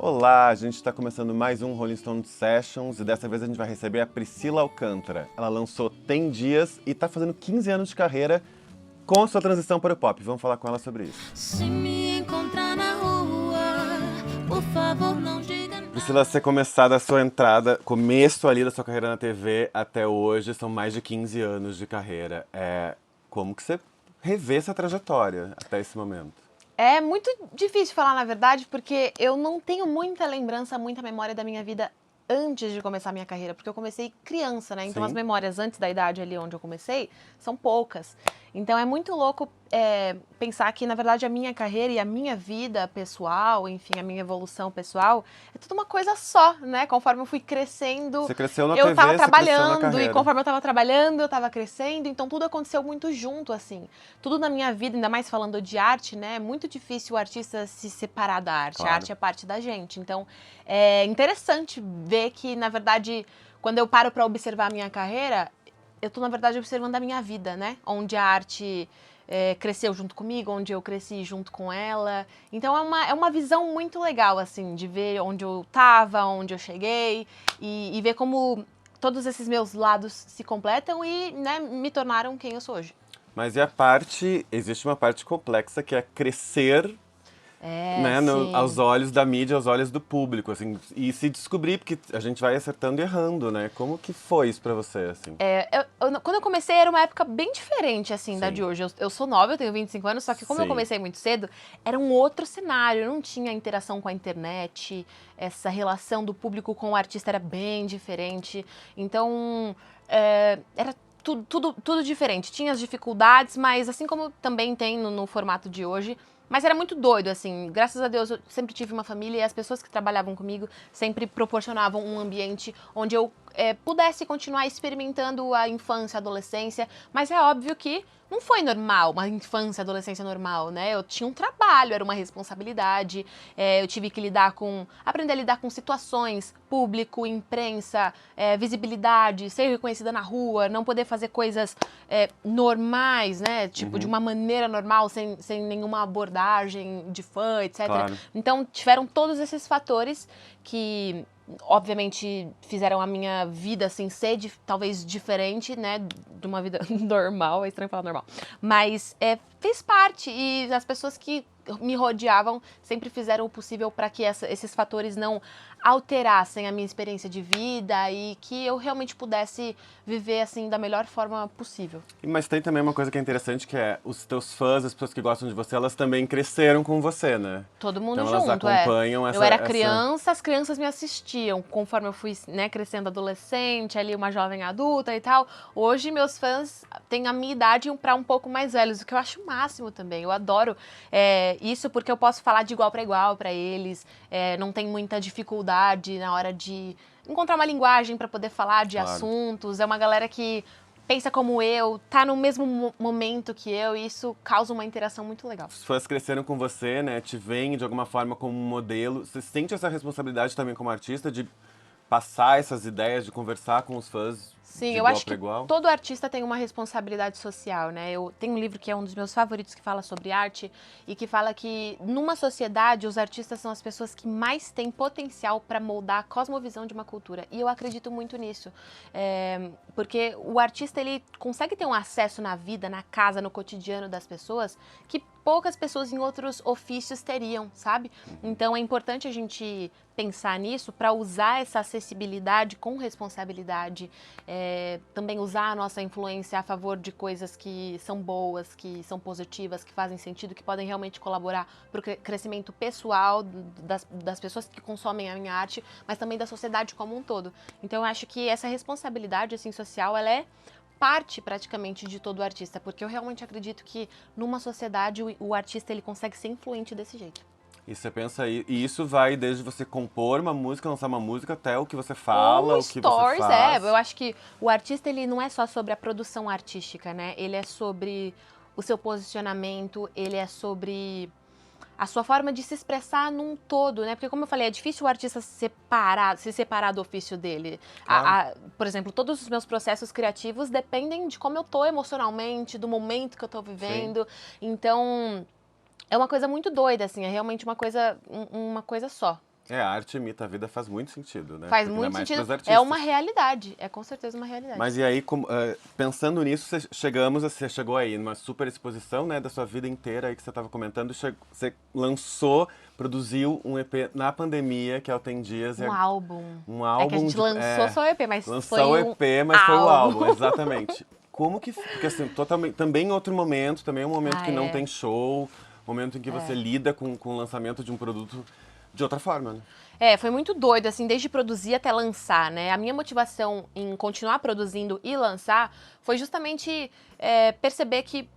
Olá, a gente está começando mais um Rolling Stone Sessions e dessa vez a gente vai receber a Priscila Alcântara. Ela lançou Tem Dias e está fazendo 15 anos de carreira com a sua transição para o pop. Vamos falar com ela sobre isso. Se me encontrar na rua, por favor, não diga nada. Priscila, você começar da sua entrada, começo ali da sua carreira na TV até hoje, são mais de 15 anos de carreira. Como que você revê essa trajetória até esse momento? É muito difícil falar, na verdade, porque eu não tenho muita lembrança, muita memória da minha vida antes de começar a minha carreira, porque eu comecei criança, né? Então Sim. as memórias antes da idade ali onde eu comecei são poucas. Então é muito louco pensar que, na verdade, a minha carreira e a minha vida pessoal, enfim, a minha evolução pessoal, é tudo uma coisa só, né? Conforme eu fui crescendo, Você cresceu na eu TV, tava você cresceu na trabalhando, e carreira. conforme eu tava trabalhando, eu tava crescendo, então tudo aconteceu muito junto, assim. Tudo na minha vida, ainda mais falando de arte, né? É muito difícil o artista se separar da arte. Claro. A arte é parte da gente. Então, é interessante ver que, na verdade, quando eu paro pra observar a minha carreira, eu tô, na verdade, observando a minha vida, né? Onde a arte cresceu junto comigo, onde eu cresci junto com ela. Então é uma visão muito legal, assim, de ver onde eu tava, onde eu cheguei e ver como todos esses meus lados se completam e, né, me tornaram quem eu sou hoje. Mas existe uma parte complexa que é crescer, né, Sim. aos olhos da mídia, aos olhos do público, assim, e se descobrir, porque a gente vai acertando e errando, né? Como que foi isso pra você, assim? Quando eu comecei era uma época bem diferente, assim, da Sim. de hoje. Eu sou nova, eu tenho 25 anos, só que como eu Sim. comecei muito cedo, era um outro cenário. Eu não tinha interação com a internet, essa relação do público com o artista era bem diferente. Então, era tudo diferente. Tinha as dificuldades, mas assim como também tem no formato de hoje. Mas era muito doido, assim. Graças a Deus eu sempre tive uma família e as pessoas que trabalhavam comigo sempre proporcionavam um ambiente onde eu pudesse continuar experimentando a infância, a adolescência. Mas é óbvio que não foi normal, uma infância, adolescência normal, né? Eu tinha um trabalho, era uma responsabilidade. Eu tive que aprender a lidar com situações, público, imprensa, visibilidade, ser reconhecida na rua, não poder fazer coisas normais, né? Tipo, de uma maneira normal, sem nenhuma abordagem de fã, etc. Claro. Então, tiveram todos esses fatores que, obviamente, fizeram a minha vida, assim, ser talvez diferente, né? De uma vida normal, é estranho falar normal. Mas fez parte e as pessoas que me rodeavam sempre fizeram o possível para que esses fatores não alterassem a minha experiência de vida e que eu realmente pudesse viver, assim, da melhor forma possível. Mas tem também uma coisa que é interessante, que é os teus fãs, as pessoas que gostam de você, elas também cresceram com você, né? Todo mundo Então elas junto, acompanham essa... Eu era criança, as crianças me assistiam. Conforme eu fui, né, crescendo adolescente, ali uma jovem adulta e tal. Hoje meus fãs têm a minha idade para um pouco mais velhos, o que eu acho o máximo também. Eu adoro isso porque eu posso falar de igual para igual para eles. Não tem muita dificuldade na hora de encontrar uma linguagem para poder falar de Claro. assuntos. É uma galera que pensa como eu, tá no mesmo momento que eu, e isso causa uma interação muito legal. Os fãs cresceram com você, né? Te veem de alguma forma como um modelo. Você sente essa responsabilidade também como artista de passar essas ideias, de conversar com os fãs Sim, de eu igual acho para que igual? todo artista tem uma responsabilidade social, né? Eu tenho um livro que é um dos meus favoritos que fala sobre arte e que fala que numa sociedade os artistas são as pessoas que mais têm potencial para moldar a cosmovisão de uma cultura. E eu acredito muito nisso, porque o artista ele consegue ter um acesso na vida, na casa, no cotidiano das pessoas que poucas pessoas em outros ofícios teriam, sabe? Então é importante a gente pensar nisso para usar essa acessibilidade com responsabilidade. Também usar a nossa influência a favor de coisas que são boas, que são positivas, que fazem sentido, que podem realmente colaborar para o crescimento pessoal das pessoas que consomem a minha arte, mas também da sociedade como um todo. Então eu acho que essa responsabilidade assim, social, ela é parte praticamente de todo artista, porque eu realmente acredito que numa sociedade o artista ele consegue ser influente desse jeito. E você pensa aí, e isso vai desde você compor uma música, lançar uma música, até o que você fala, Ou o que você stories, faz. eu acho que o artista ele não é só sobre a produção artística, né? Ele é sobre o seu posicionamento, ele é sobre a sua forma de se expressar num todo, né? Porque como eu falei, é difícil o artista se separar do ofício dele. Claro. Por exemplo, todos os meus processos criativos dependem de como eu tô emocionalmente, do momento que eu tô vivendo. Então, é uma coisa muito doida, assim, é realmente uma coisa só. É, a arte imita a vida faz muito sentido, né? Faz Porque ainda muito mais sentido. pros É uma artistas. realidade. É com certeza uma realidade. Mas e aí, pensando nisso, você chegou aí numa super exposição, né, da sua vida inteira aí que você estava comentando, você lançou, produziu um EP na pandemia, que é o Tem Dias, Um álbum. um É que a álbum gente lançou só o EP, mas lançou foi o um EP, mas foi o álbum. álbum, exatamente. Como que, porque assim, totalmente, também outro momento, também é um momento Ah, que não é. tem show, momento em que você lida com o lançamento de um produto de outra forma, né? Foi muito doido, assim, desde produzir até lançar, né? A minha motivação em continuar produzindo e lançar foi justamente perceber que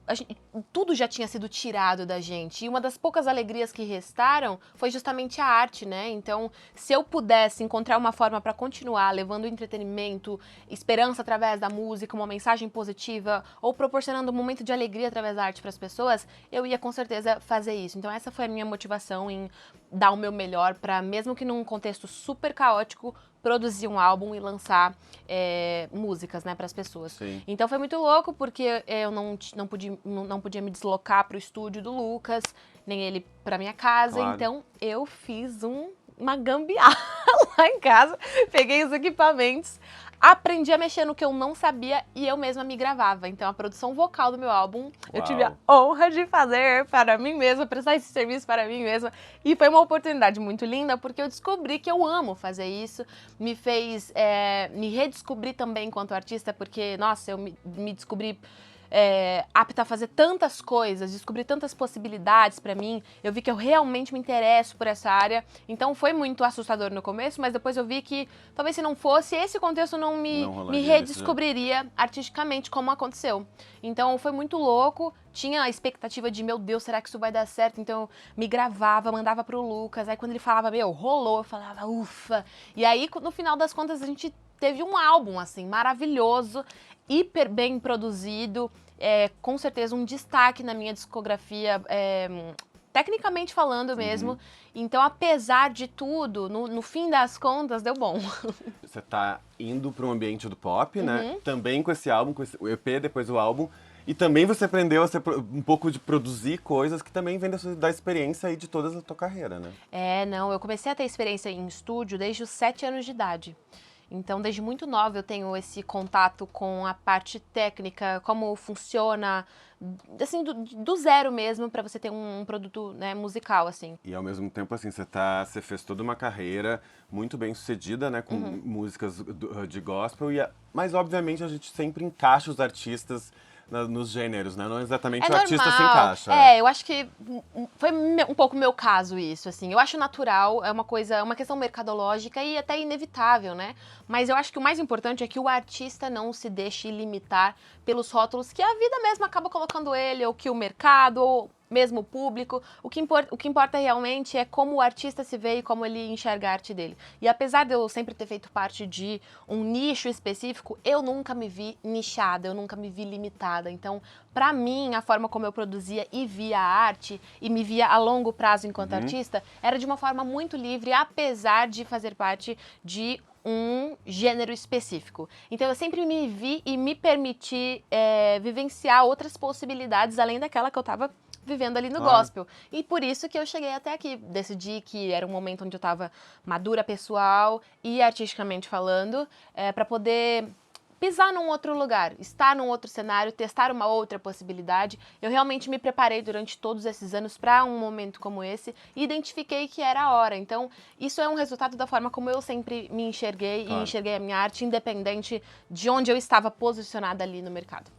tudo já tinha sido tirado da gente. E uma das poucas alegrias que restaram foi justamente a arte, né? Então, se eu pudesse encontrar uma forma para continuar levando entretenimento, esperança através da música, uma mensagem positiva, ou proporcionando um momento de alegria através da arte para as pessoas, eu ia com certeza fazer isso. Então, essa foi a minha motivação em dar o meu melhor para, mesmo que num contexto super caótico, produzir um álbum e lançar músicas, né, para as pessoas. Sim. Então foi muito louco porque eu não podia me deslocar para o estúdio do Lucas, nem ele para minha casa. Claro. Então eu fiz uma gambiarra lá em casa, peguei os equipamentos, aprendi a mexer no que eu não sabia e eu mesma me gravava. Então a produção vocal do meu álbum eu tive a Uau. honra de fazer para mim mesma, prestar esse serviço para mim mesma. E foi uma oportunidade muito linda porque eu descobri que eu amo fazer isso. Me fez me redescobrir também enquanto artista, porque, nossa, eu me descobri apta a fazer tantas coisas, descobri tantas possibilidades pra mim. Eu vi que eu realmente me interesso por essa área. Então foi muito assustador no começo, mas depois eu vi que talvez se não fosse, esse contexto não Não me rolaria redescobriria artisticamente como aconteceu. Então foi muito louco. Tinha a expectativa de, meu Deus, será que isso vai dar certo? Então eu me gravava, mandava pro Lucas. Aí quando ele falava, meu, rolou, eu falava, ufa. E aí, no final das contas, a gente teve um álbum, assim, maravilhoso, hiper bem produzido, com certeza um destaque na minha discografia, tecnicamente falando mesmo. Então, apesar de tudo, no fim das contas, deu bom. Você tá indo para um ambiente do pop, né? Também com esse álbum, o EP, depois o álbum. E também você aprendeu a ser um pouco de produzir coisas que também vem da experiência aí de toda a tua carreira, né? Não, eu comecei a ter experiência em estúdio desde os 7 anos de idade. Então, desde muito nova eu tenho esse contato com a parte técnica, como funciona, assim, do zero mesmo, para você ter um produto, né, musical, assim. E ao mesmo tempo, assim, você fez toda uma carreira muito bem sucedida, né, com músicas de gospel, mas obviamente a gente sempre encaixa os artistas nos gêneros, né? Não exatamente o artista se normal. encaixa. Eu acho que foi um pouco meu caso isso, assim. Eu acho natural, é uma questão mercadológica e até inevitável, né? Mas eu acho que o mais importante é que o artista não se deixe limitar pelos rótulos que a vida mesmo acaba colocando ele, ou que o mercado, ou mesmo o público. O que importa realmente é como o artista se vê e como ele enxerga a arte dele. E apesar de eu sempre ter feito parte de um nicho específico, eu nunca me vi nichada, eu nunca me vi limitada. Então, pra mim, a forma como eu produzia e via a arte, e me via a longo prazo enquanto artista, era de uma forma muito livre, apesar de fazer parte de um gênero específico. Então eu sempre me vi e me permiti vivenciar outras possibilidades além daquela que eu tava vivendo ali no gospel. E por isso que eu cheguei até aqui. Decidi que era um momento onde eu tava madura pessoal e artisticamente falando, para poder pisar num outro lugar, estar num outro cenário, testar uma outra possibilidade. Eu realmente me preparei durante todos esses anos para um momento como esse e identifiquei que era a hora. Então, isso é um resultado da forma como eu sempre me enxerguei e enxerguei a minha arte, independente de onde eu estava posicionada ali no mercado.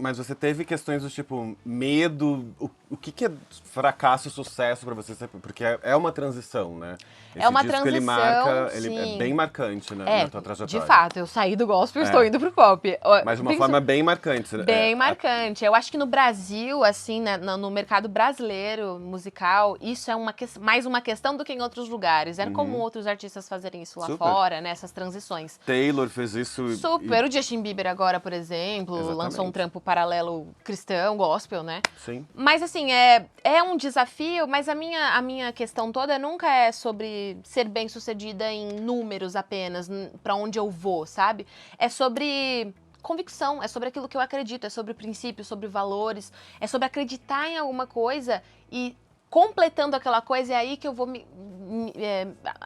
Mas você teve questões do tipo medo, o que é fracasso e sucesso pra você? Porque é uma transição, né? Esse uma disco, transição, ele é sim. bem marcante, né, na tua trajetória. De fato, eu saí do gospel e estou indo pro pop. Mas de uma forma bem marcante. Bem marcante. Eu acho que no Brasil, assim, né, no mercado brasileiro musical, isso é mais uma questão do que em outros lugares. Era comum outros artistas fazerem isso lá fora, né, essas transições. Taylor fez isso. Super. O Justin Bieber agora, por exemplo, lançou um trampo paralelo cristão, gospel, né? Sim. Mas assim, é um desafio, mas a minha questão toda nunca é sobre ser bem-sucedida em números apenas, pra onde eu vou, sabe? É sobre convicção, é sobre aquilo que eu acredito, é sobre princípios, sobre valores, é sobre acreditar em alguma coisa e completando aquela coisa, é aí que eu vou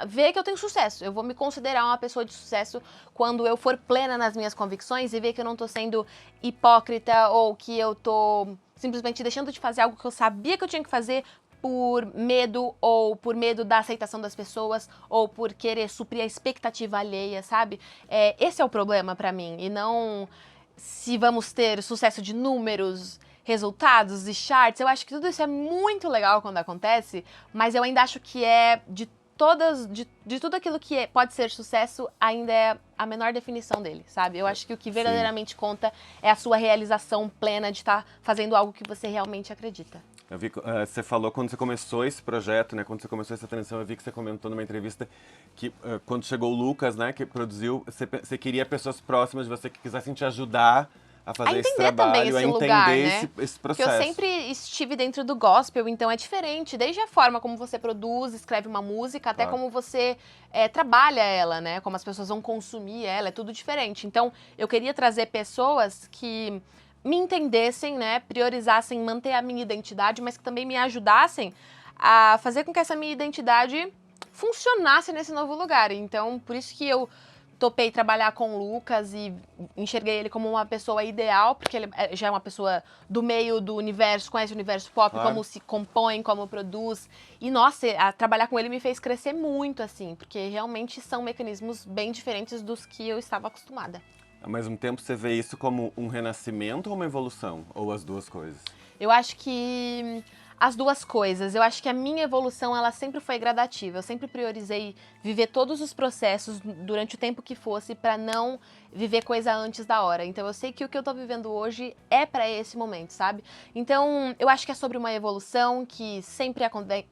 ver que eu tenho sucesso. Eu vou me considerar uma pessoa de sucesso quando eu for plena nas minhas convicções e ver que eu não tô sendo hipócrita ou que eu tô simplesmente deixando de fazer algo que eu sabia que eu tinha que fazer por medo, ou por medo da aceitação das pessoas, ou por querer suprir a expectativa alheia, sabe? Esse é o problema pra mim, e não se vamos ter sucesso de números, resultados e charts. Eu acho que tudo isso é muito legal quando acontece, mas eu ainda acho que de tudo aquilo que pode ser sucesso, ainda é a menor definição dele, sabe? Eu acho que o que verdadeiramente conta é a sua realização plena de estar fazendo algo que você realmente acredita. Eu vi, você falou quando você começou esse projeto, né? Quando você começou essa transição, eu vi que você comentou numa entrevista que quando chegou o Lucas, né? Que produziu, você queria pessoas próximas de você que quisessem te ajudar a fazer esse trabalho, a entender esse processo. Porque eu sempre estive dentro do gospel, então é diferente. Desde a forma como você produz, escreve uma música, até como você trabalha ela, né? Como as pessoas vão consumir ela, é tudo diferente. Então, eu queria trazer pessoas que me entendessem, né, priorizassem manter a minha identidade, mas que também me ajudassem a fazer com que essa minha identidade funcionasse nesse novo lugar. Então, por isso que eu topei trabalhar com o Lucas e enxerguei ele como uma pessoa ideal, porque ele já é uma pessoa do meio do universo, conhece o universo pop, como se compõe, como produz. E, nossa, trabalhar com ele me fez crescer muito, assim, porque realmente são mecanismos bem diferentes dos que eu estava acostumada. Ao mesmo tempo, você vê isso como um renascimento ou uma evolução? Ou as duas coisas? Eu acho que as duas coisas. Eu acho que a minha evolução, ela sempre foi gradativa. Eu sempre priorizei viver todos os processos durante o tempo que fosse para não viver coisa antes da hora. Então eu sei que o que eu tô vivendo hoje é para esse momento, sabe? Então eu acho que é sobre uma evolução que sempre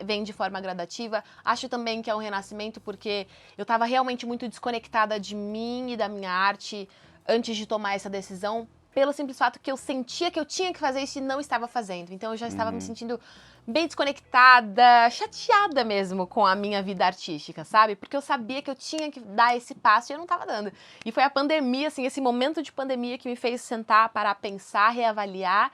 vem de forma gradativa. Acho também que é um renascimento porque eu tava realmente muito desconectada de mim e da minha arte antes de tomar essa decisão, pelo simples fato que eu sentia que eu tinha que fazer isso e não estava fazendo. Então eu já estava me sentindo bem desconectada, chateada mesmo com a minha vida artística, sabe? Porque eu sabia que eu tinha que dar esse passo e eu não estava dando. E foi a pandemia, assim, esse momento de pandemia que me fez sentar, parar, pensar, reavaliar,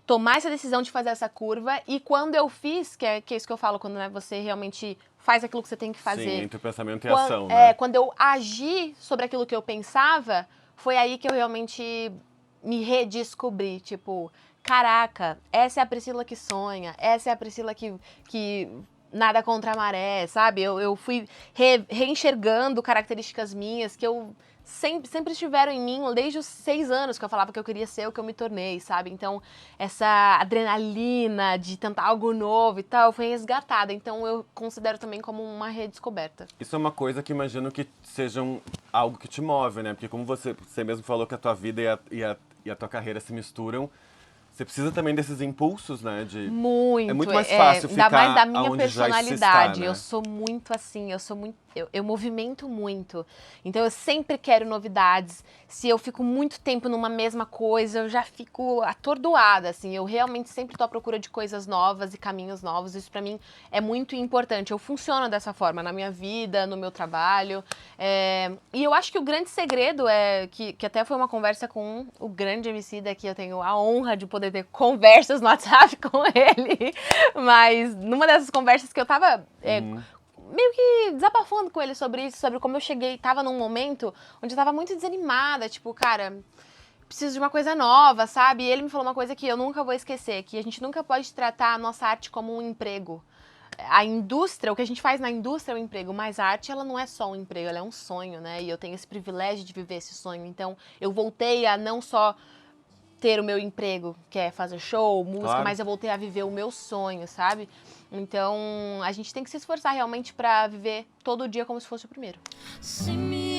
tomar essa decisão de fazer essa curva. E quando eu fiz, que é isso que eu falo, quando você realmente faz aquilo que você tem que fazer. Sim, entre o pensamento e a ação, né? Quando eu agi sobre aquilo que eu pensava, foi aí que eu realmente me redescobri, tipo, caraca, essa é a Priscila que sonha, essa é a Priscila que nada contra a maré, sabe? Eu fui reenxergando características minhas que eu sempre estiveram em mim desde os 6 anos que eu falava que eu queria ser o que eu me tornei, sabe? Então, essa adrenalina de tentar algo novo e tal foi resgatada. Então, eu considero também como uma redescoberta. Isso é uma coisa que imagino que seja algo que te move, né? Porque como você mesmo falou que a tua vida e a tua carreira se misturam, você precisa também desses impulsos, né? Muito. É muito mais fácil ficar ainda mais da minha onde já se personalidade. está, né? Eu sou muito assim, eu movimento muito. Então eu sempre quero novidades. Se eu fico muito tempo numa mesma coisa, eu já fico atordoada, assim. Eu realmente sempre tô à procura de coisas novas e caminhos novos. Isso pra mim é muito importante. Eu funciono dessa forma na minha vida, no meu trabalho. E eu acho que o grande segredo é que até foi uma conversa com o grande Emicida, que eu tenho a honra de poder ter conversas no WhatsApp com ele. Mas numa dessas conversas que eu tava meio que desabafando com ele sobre isso, sobre como eu cheguei, tava num momento onde eu tava muito desanimada, tipo, cara, preciso de uma coisa nova, sabe? E ele me falou uma coisa que eu nunca vou esquecer, que a gente nunca pode tratar a nossa arte como um emprego. A indústria, o que a gente faz na indústria é um emprego, mas a arte, ela não é só um emprego, ela é um sonho, né? E eu tenho esse privilégio de viver esse sonho. Então, eu voltei a não só ter o meu emprego, que é fazer show, música, mas eu voltei a viver o meu sonho, sabe? Então, a gente tem que se esforçar realmente pra viver todo dia como se fosse o primeiro. See me